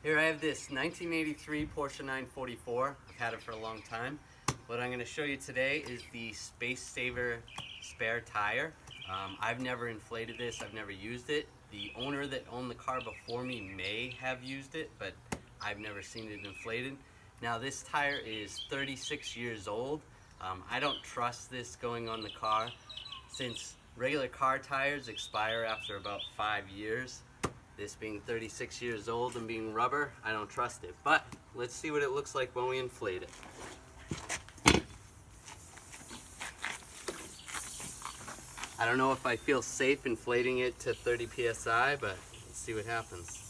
Here I have this 1983 Porsche 944. I've had it for a long time. What I'm going to show you today is the Space Saver spare tire. I've never inflated this, I've never used it. The owner that owned the car before me may have used it, but I've never seen it inflated. Now this tire is 36 years old. I don't trust this going on the car since regular car tires expire after about 5 years. This being 36 years old and being rubber, I don't trust it. But let's see what it looks like when we inflate it. I don't know if I feel safe inflating it to 30 psi, but let's see what happens.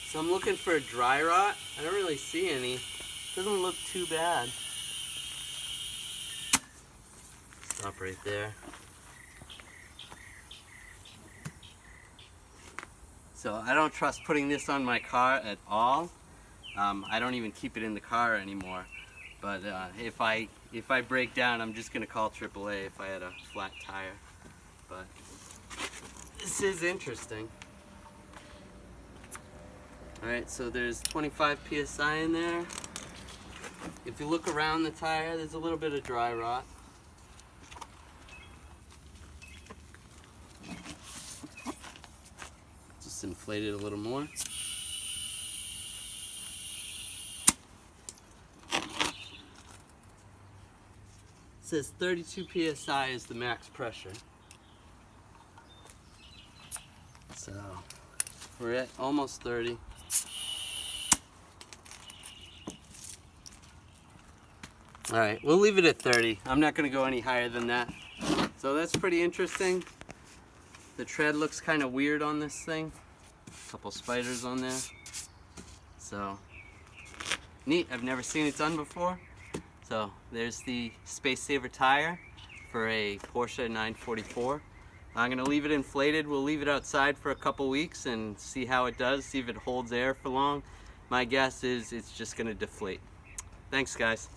So I'm looking for a dry rot. I don't really see any. Doesn't look too bad. Stop right there. So I don't trust putting this on my car at all. I don't even keep it in the car anymore. But if I break down, I'm just gonna call AAA if I had a flat tire. But this is interesting. Alright, so there's 25 psi in there. If you look around the tire, there's a little bit of dry rot. Just inflate it a little more. It says 32 psi is the max pressure. So we're at almost 30. Alright, we'll leave it at 30. I'm not going to go any higher than that. So that's pretty interesting. The tread looks kind of weird on this thing. A couple spiders on there. So, neat. I've never seen it done before. So, there's the Space Saver tire for a Porsche 944. I'm going to leave it inflated. We'll leave it outside for a couple weeks and see how it does, see if it holds air for long. My guess is it's just going to deflate. Thanks, guys.